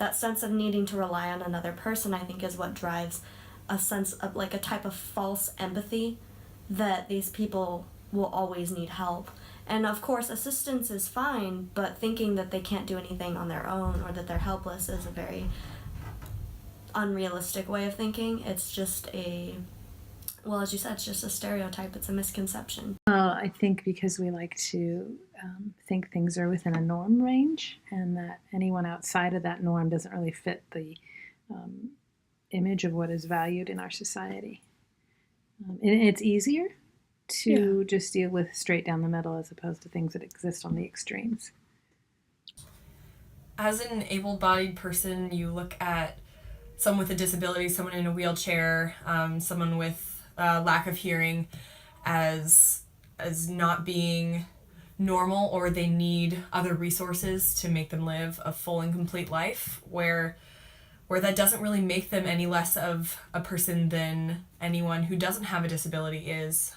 that sense of needing to rely on another person, I think, is what drives a sense of, like, a type of false empathy that these people will always need help. And of course, assistance is fine, but thinking that they can't do anything on their own or that they're helpless is a very unrealistic way of thinking. It's just well, as you said, it's just a stereotype. It's a misconception. I think because we like to think things are within a norm range, and that anyone outside of that norm doesn't really fit the image of what is valued in our society. And it's easier to just deal with straight down the middle as opposed to things that exist on the extremes. As an able-bodied person, you look at someone with a disability, someone in a wheelchair, someone with lack of hearing as not being normal, or they need other resources to make them live a full and complete life, where that doesn't really make them any less of a person than anyone who doesn't have a disability is.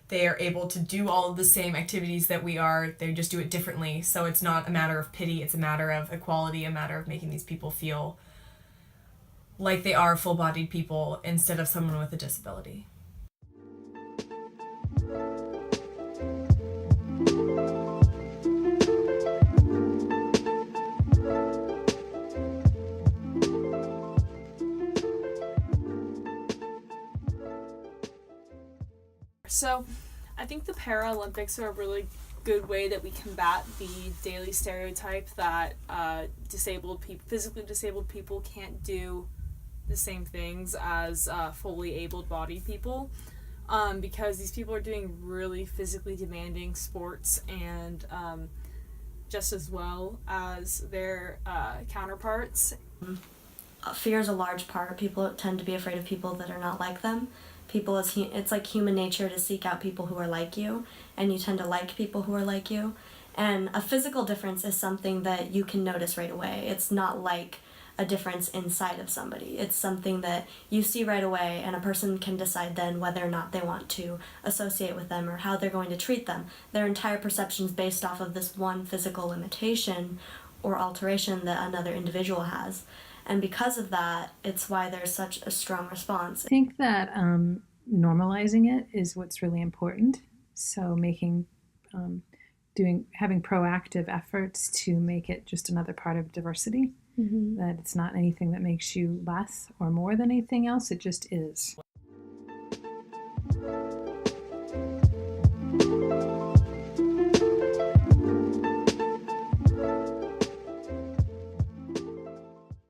They are able to do all of the same activities that we are, they just do it differently. So it's not a matter of pity, it's a matter of equality, a matter of making these people feel like they are full-bodied people instead of someone with a disability. So I think the Paralympics are a really good way that we combat the daily stereotype that physically disabled people can't do the same things as fully able-bodied people, because these people are doing really physically demanding sports and just as well as their counterparts. Fear is a large part. People tend to be afraid of people that are not like them. It's like human nature to seek out people who are like you, and you tend to like people who are like you. And a physical difference is something that you can notice right away. It's not like a difference inside of somebody. It's something that you see right away, and a person can decide then whether or not they want to associate with them or how they're going to treat them. Their entire perception is based off of this one physical limitation or alteration that another individual has. And because of that, it's why there's such a strong response. I think that normalizing it is what's really important. So having proactive efforts to make it just another part of diversity. Mm-hmm. That it's not anything that makes you less or more than anything else. It just is.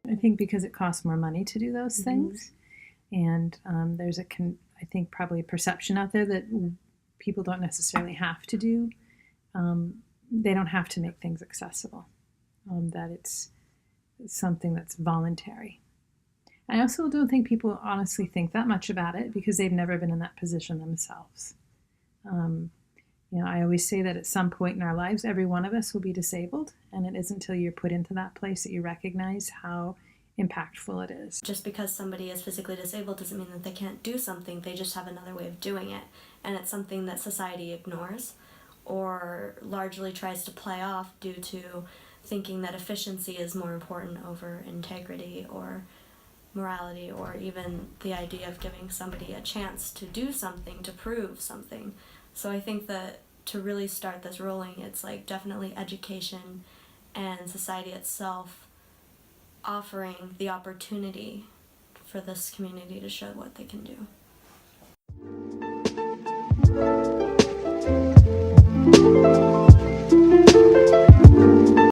I think because it costs more money to do those things, and there's I think probably a perception out there that people don't necessarily have to do. They don't have to make things accessible. That it's something that's voluntary. I also don't think people honestly think that much about it because they've never been in that position themselves. I always say that at some point in our lives, every one of us will be disabled, and it isn't until you're put into that place that you recognize how impactful it is. Just because somebody is physically disabled doesn't mean that they can't do something. They just have another way of doing it, and it's something that society ignores or largely tries to play off due to thinking that efficiency is more important over integrity or morality, or even the idea of giving somebody a chance to do something, to prove something. So I think that to really start this rolling, it's like definitely education and society itself offering the opportunity for this community to show what they can do.